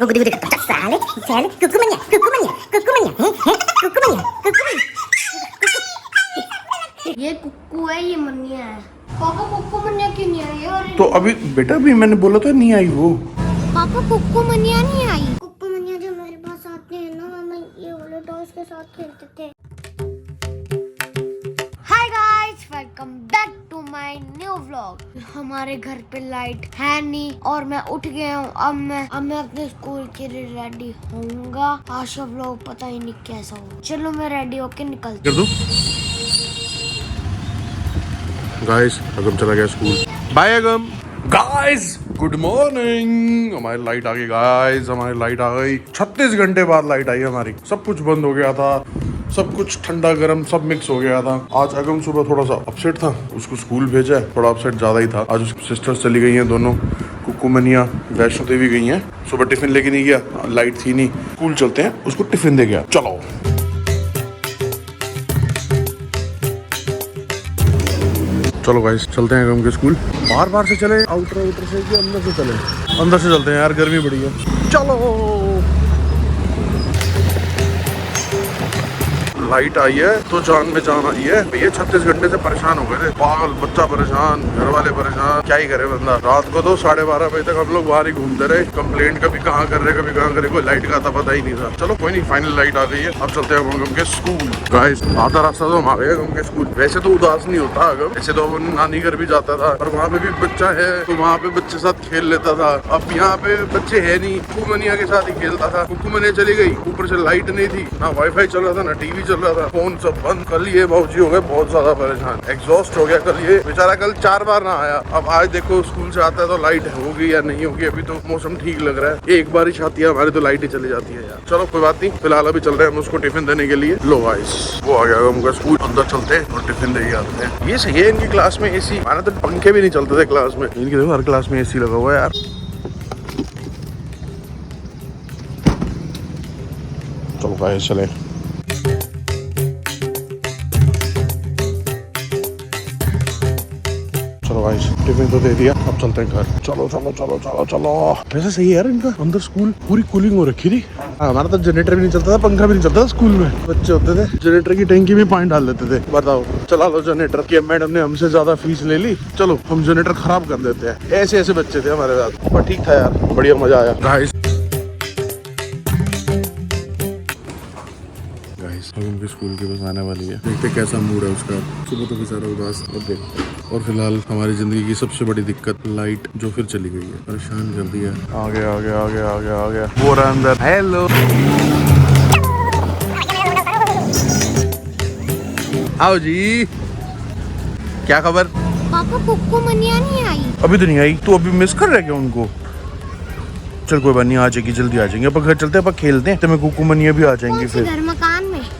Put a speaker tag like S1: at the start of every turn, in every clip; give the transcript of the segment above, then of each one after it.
S1: गुगुदी गुदी साले साले कुकुमनिया कुकुमनिया कुकुमनिया कुकुमनिया कुकुमनिया
S2: ये कुक्कू है, ये मनिया है। पापा कुक्कू मनिया क्यों नहीं आई? और
S3: तो अभी बेटा भी मैंने बोला था नहीं आई वो।
S2: पापा कुक्कू मनिया नहीं आई। कुक्कू मनिया जो मेरे पास आते हैं ना, हम ये वाले टॉयज के साथ खेलते थे। Hi guys, welcome back to my new vlog. हमारे घर पे लाइट है नहीं और मैं उठ गया हूँ। अब मैं अपने स्कूल के लिए रेडी होऊंगा। आज का व्लॉग पता ही नहीं कैसा होगा। चलो मैं रेडी होके निकलती
S3: कर दो गाइस। अगम चला गया स्कूल। बाय अगम। Guys good morning. हमारी लाइट आ गई गाइस, हमारी लाइट आ गई। 36 घंटे बाद लाइट आई हमारी। सब कुछ बंद हो गया था, सब कुछ ठंडा गर्म सब मिक्स हो गया था। आज अगम सुबह थोड़ा सा अपसेट था, उसको स्कूल भेजा है, थोड़ा अपसेट ज्यादा ही था। आज उसकी सिस्टर्स चली गई हैं दोनों, कुक्कू मनिया वैष्णो देवी गई हैं। सुबह टिफिन लेके नहीं गया, लाइट थी नहीं। स्कूल चलते हैं, उसको टिफिन दे गया। चलो चलो गाइस चलते हैं अगम के स्कूल। बार से चले आउटर से कि अंदर से चले? अंदर से चलते हैं यार, गर्मी बड़ी है। चलो लाइट आई है तो जान में जान आई है। भैया 36 घंटे से परेशान हो गए थे, पागल, बच्चा परेशान, घर वाले परेशान, क्या ही करे बंदा। रात को तो 12:30 बजे तक हम लोग बाहर ही घूमते रहे। कंप्लेंट कभी कहाँ कर रहे, कभी कहाँ करे, कोई लाइट का था पता ही नहीं था। चलो कोई नहीं, फाइनल लाइट आ गई है। अब चलते हैं अगम के स्कूल। गाइस आधा रास्ता तो हम आ गए अगम के स्कूल। वैसे तो उदास नहीं होता अगम, वैसे तो नानी घर भी जाता था, पर वहाँ पे भी बच्चा है तो वहाँ पे बच्चे साथ खेल लेता था। अब यहाँ पे बच्चे है नहीं, कुक्कू मनिया के साथ ही खेलता था। कुक्कू मनिया चली गई, ऊपर से लाइट नहीं थी, ना वाईफाई चल रहा था, ना टीवी चल रहा था, फोन सब बंद। कल ये बाबूजी हो गए बहुत ज्यादा परेशान, एग्जॉस्ट हो गया कल ये बेचारा। कल 4 बार ना आया। अब आज देखो स्कूल से आता है तो लाइट होगी या नहीं होगी। अभी तो मौसम ठीक लग रहा है, एक बारिश आती है हमारी तो लाइट ही चली जाती है यार। चलो कोई बात नहीं, फिलहाल अभी चल रहे हैं हम उसको टिफिन देने के लिए। लो गाइस वो आ गया उनका स्कूल, अंदर चलते हैं और टिफिन दे आते हैं। ये सही है, इनकी क्लास में एसी, हमारे तो पंखे भी नहीं चलते थे क्लास में, इनकी देखो हर क्लास में एसी लगा हुआ है यार। चलो गाइस चले। चलो गाइस टिफिन तो दे दिया, अब चलते हैं घर। चलो चलो चलो चलो चलो। वैसे सही है यार, इनका अंदर स्कूल पूरी कूलिंग हो रखी थी। हमारा तो जनरेटर भी नहीं चलता था, पंखा भी नहीं चलता था स्कूल में। बच्चे होते थे जनरेटर की टैंकी में पानी डाल देते थे। बताओ, चला लो जनरेटर की। मैडम ने हमसे ज्यादा फीस ले ली, चलो हम जनरेटर खराब कर देते हैं। ऐसे ऐसे बच्चे थे हमारे साथ, पर ठीक था यार, बढ़िया मजा आया। गाइस उनके स्कूल के पास आने वाली है, देखते कैसा मूड है उसका। सुबह तो बेचारा उदास, और देखते। और फिलहाल हमारी जिंदगी की सबसे बड़ी दिक्कत लाइट, जो फिर चली गई है, परेशान कर दिया। आ गया आ गया आ गया आ गया आ गया वो रहा अंदर। हेलो आओ जी, क्या खबर?
S2: पापा कुक्कू मनिया नहीं आई।
S3: अभी तो नहीं आई, तू अभी मिस कर रहे क्या उनको? चल कोई बात नहीं, आ जाएगी, जल्दी आ जाएंगे। अपन घर चलते हैं, अपन खेलते हैं, तो मैं कुक्कू मनिया भी आ जाएंगी। फिर
S2: घर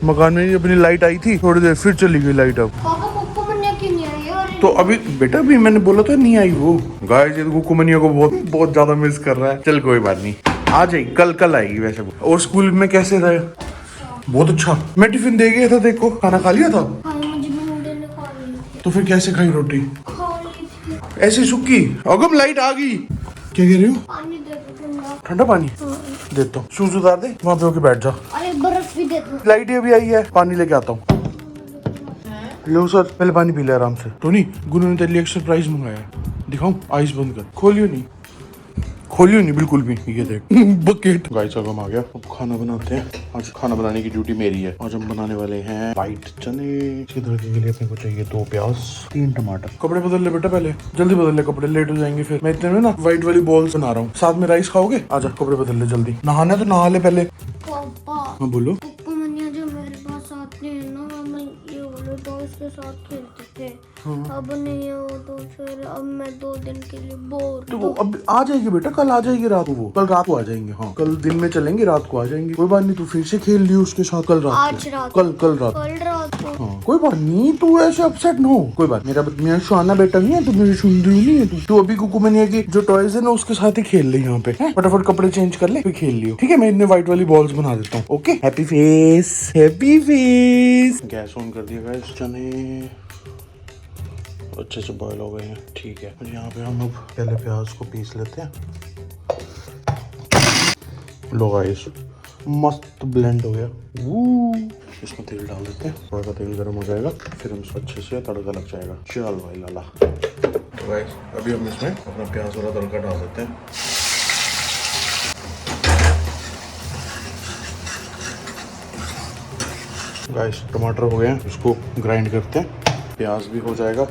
S2: मकान में
S3: अपनी लाइट आई थी थोड़ी देर, फिर चली गई लाइट। अब
S2: पापा कुक्कू मनिया क्यों नहीं आई? और
S3: तो अभी बेटा भी मैंने बोला था नहीं आई वो। गाइस ये कुक्कू मनिया को बहुत ज्यादा मिस कर रहा है। चल कोई बात नहीं, आ जाएगी, कल आएगी वैसे वो। और स्कूल में कैसे रहे? बहुत अच्छा। मैं टिफिन दे गया था, देखो खाना खा लिया था।
S2: मुझे भी नूडल ने खा ली।
S3: तो फिर कैसे खाई रोटी?
S2: खा ली थी।
S3: ऐसी सूखी? अगम लाइट आ गई। क्या कह रही हो?
S2: पानी दे दो ठंडा।
S3: ठंडा पानी देता हूँ। शूज उतार दे, वहाँ पे होके बैठ जा।
S2: अरे बर्फ भी दे दो।
S3: लाइट अभी आई है, पानी लेके आता हूँ। लो सर, पहले पानी पी ले आराम से। टोनी, गुरु ने तेरे लिए एक सरप्राइज मंगाया, दिखाऊं? आइस बंद कर, खोलियो नहीं बिल्कुल भी। ये देख बकेट। गाइस अब हम आ गया, अब खाना बनाते हैं। आज खाना बनाने की ड्यूटी मेरी है। आज हम बनाने वाले हैं व्हाइट चने। इसके तड़के के लिए अपने को चाहिए 2 प्याज, 3 टमाटर। कपड़े बदल ले बेटा, पहले जल्दी बदल ले, कपड़े लेट हो जाएंगे फिर। मैं इतने में ना व्हाइट वाली बॉल्स बना रहा हूँ, साथ में राइस खाओगे? आजा कपड़े बदल ले जल्दी। नहाना है तो नहा ले पहले।
S2: पापा
S3: हाँ बोलो।
S2: कुक्कू मनिया जो मेरे पास आते हैं ना, हम ये वाले टॉयज के साथ खेलते थे। अब नहीं हो तो फिर अब मैं 2 दिन के लिए बोर।
S3: तो वो अब आ जाएगी बेटा, कल आ जाएगी रात को। कल रात को आ जाएंगे। हाँ कल दिन में चलेंगे, रात को आ जाएंगे। कोई बात नहीं, तू फिर से खेल लियो उसके साथ कल रात
S2: आज
S3: को।
S2: रात
S3: कल रात
S2: को।
S3: हाँ कोई बात नहीं, तू ऐसे अपसेट ना हो। कोई बात, मेरा शाना बेटा नहीं है, तू मेरी सुंदरी नहीं है। तू अभी कुक्कू मनिया की जो टॉयज है ना उसके साथ ही खेल ले। यहाँ पे फटाफट कपड़े चेंज कर ले, फिर खेल लियो, ठीक है? मैं इतने व्हाइट वाली बॉल्स बना देता हूँ। Okay, happy face happy face. Gas on कर दिया गाइस। चने अच्छे से बॉयल हो गए हैं, ठीक है। और यहाँ पे हम अब पहले प्याज को पीस लेते हैं। लो गाइस, मस्त ब्लेंड हो गया। इसमें तेल डाल देते हैं, थोड़ा सा तेल गर्म हो जाएगा, फिर हम इसको अच्छे से तड़का लग जाएगा। चल भाई लाला। तो गाइस अभी हम इसमें अपना प्याज वाला तड़का डाल देते हैं। गाइस टमाटर हो गए हैं, इसको ग्राइंड करते हैं, प्याज भी हो जाएगा।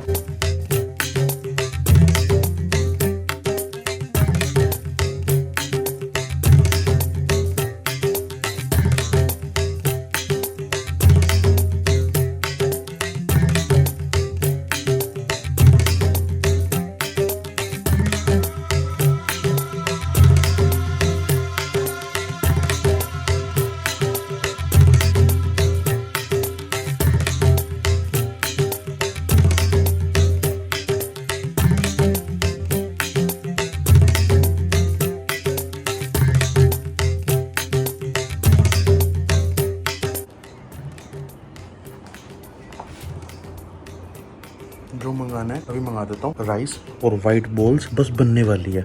S3: जो मंगाना है अभी मंगा देता हूँ। राइस और व्हाइट बॉल्स बस बनने वाली है।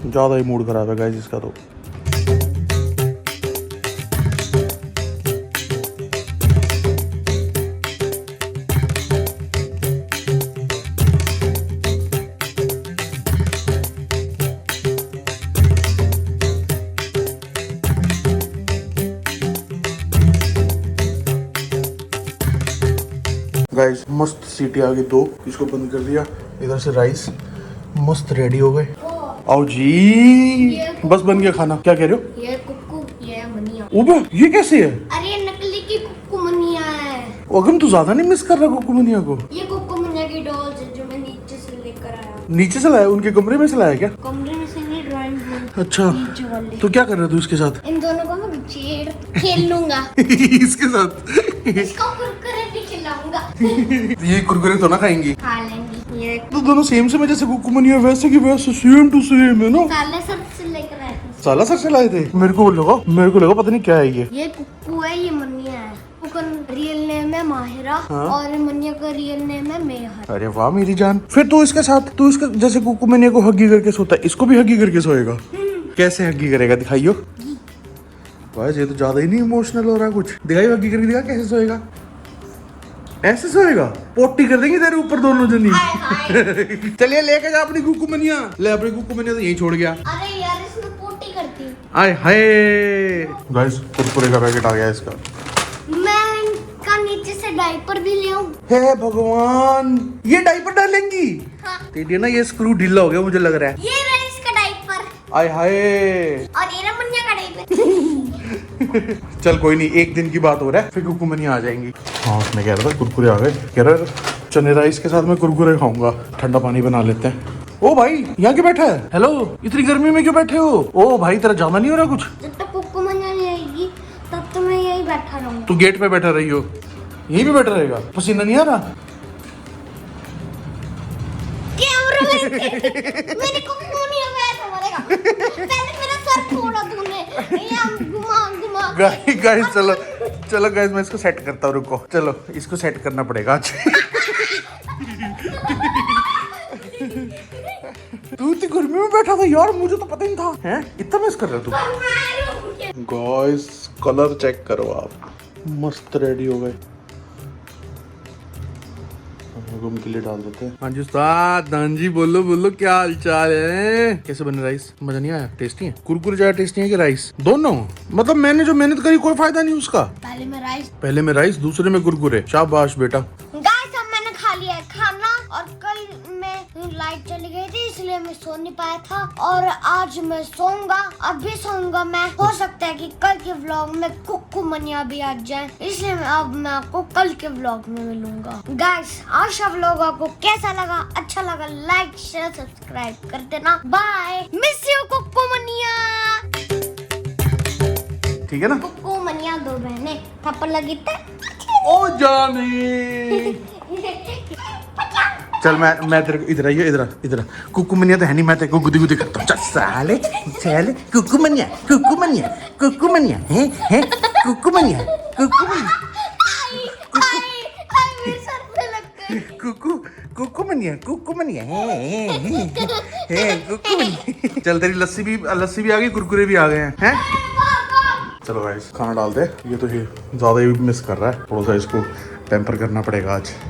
S3: ज्यादा ही मूड खराब है गाइस इसका तो। गाइस मस्त सीटी आ गई 2, इसको बंद कर दिया। इधर से राइस मस्त रेडी हो गए। आओ जी, बस बन गया खाना। क्या कह रहे हो?
S2: ये कुक्कू, ये मनिया।
S3: ओबे ये कैसे है?
S2: अरे नकली की कुक्कू मनिया है।
S3: अगम तू ज्यादा नहीं मिस कर रहा कुक्कू मनिया को?
S2: ये कुक्कू मनिया की डॉल्स है जो मैं नीचे से लेकर आया।
S3: नीचे से लाया? उनके कमरे में से लाया क्या?
S2: कमरे में से नहीं, ड्राइंग रूम।
S3: अच्छा,
S2: नीचे वाले।
S3: तो क्या कर रहे हो तू इसके साथ?
S2: इन दोनों को मैं खेल लूंगा।
S3: इसके साथ
S2: इसको कुरकुरे भी खिलाऊंगा।
S3: ये कुरकुरे तो ना खाएंगी?
S2: खा लेंगी। ये
S3: तो दोनों सेम से जैसे कुक्कू मनिया वैसे की वैसे सेम टू सेम है ना।
S2: साले सर से लेकर आए थे।
S3: साला सर से लाए थे। मेरे को लगा पता नहीं क्या है ये।
S2: ये कुक्कू है, ये मनिया है। कुक्कू का रियल नेम है माहिरा।
S3: हाँ?
S2: और मनिया का रियल नेम है मेहर।
S3: अरे वाह मेरी जान। फिर तो इसके साथ तू इसका जैसे कुक्कू मनिया को हग्गी करके सोता है, इसको भी हग्गी करके सोएगा। कैसे हग्गी करेगा? दिखाइयो। भाई ये तो ज्यादा ही नहीं इमोशनल हो रहा कुछ। दिखाइयो हग्गी करके, दिखा कैसे सोएगा। ऐसे सोएगा? पोटी कर देंगे तेरे ऊपर दोनों जनी। चलिए लेके जा अपनी कुक्कू मनिया। ले अपनी कुक्कू मनिया तो यहीं छोड़ गया।
S2: अरे यार इसमें पोटी करती हूँ।
S3: आय हाय गाइस, कुरकुरे का पैकेट आ गया इसका।
S2: मैं इनका नीचे से डायपर भी ले आऊं?
S3: हे भगवान, ये डायपर डालेंगी?
S2: हाँ।
S3: तेरी ना ये स्क्रू ढीला हो गया मुझे लग रहा है।
S2: ये रहा इसका डायपर।
S3: आय हाय।
S2: और ये रहा मनिया का डायपर।
S3: चल कोई नहीं, एक दिन की बात हो रहा है, फिर कुक्कू मनिया आ जाएंगी। हाँ उसमें कह रहा था कुरकुरे आ गए। कह रहा चने राइस के साथ मैं कुरकुरे खाऊंगा। ठंडा पानी बना लेते हैं। ओ भाई यहाँ क्यों बैठा है? हेलो, इतनी गर्मी में क्यों बैठे हो? ओ भाई तेरा जाना नहीं हो रहा कुछ?
S2: जब तक कुक्कू मनिया नहीं आएगी तब तो मैं यही बैठा रहूंगा।
S3: तू गेट पे बैठा रही हो? यहीं पे बैठा रहेगा? पसीना नहीं आ रहा?
S2: मेरे कुक्कू नहीं बैठा मरेगा। पहले मेरा सर फोड़ा तूने। ये घुमा।
S3: गाइस चलो गाइस, मैं इसको सेट करता हूँ। रुको, चलो इसको सेट करना पड़ेगा आज। तू इतनी गर्मी में बैठा था यार, मुझे तो पता ही नहीं था। हैं इतना मिस कर रहा तू? गाइस कलर चेक करो आप, मस्त रेडी हो गए। घूम के लिए डाल देते हैं। हाँ जी उस्ताद। हाँ जी बोलो क्या हाल चाल है? कैसे बने राइस? मजा नहीं आया? टेस्टी है? कुरकुरे ज्यादा टेस्टी है कि राइस? दोनों? मतलब मैंने जो मेहनत करी कोई फायदा नहीं उसका। पहले में राइस दूसरे में कुरकुरे। शाबाश बेटा।
S2: गाइस अब मैंने खा लिया है खाना। और कल मैं लाइट चली गई थी इसलिए मैं सो नहीं पाया था। और आज मैं सोऊंगा, अभी सोऊंगा मैं। हो सकता है कि कल के व्लॉग में कुक्कू मनिया भी आ जाए, इसलिए मैं आपको कल के व्लॉग में मिलूंगा। गाइस आशा व्लॉग आपको कैसा लगा? अच्छा लगा लाइक शेयर सब्सक्राइब कर देना। बाय, मिस यू कुक्कू मनिया।
S3: ठीक है ना?
S2: कुक्कू मनिया दो बहने थप्पड़ लगी थे।
S3: ओ जाने। चल मैं तेरे को इधर आइए, इधर कुक्कू मनिया तो है नहीं, मैं तेरे को गुदी करता हूँ। चल साले कुक्कू मनिया है कुक्कू मनिया कुक्कू मनिया। मनिया चल तेरी लस्सी भी आ गई, कुरकुरे भी आ गए हैं। चलो गाइस खाना डालते, ये तो ये ज्यादा ही मिस कर रहा है, थोड़ा सा इसको पैम्पर करना पड़ेगा आज।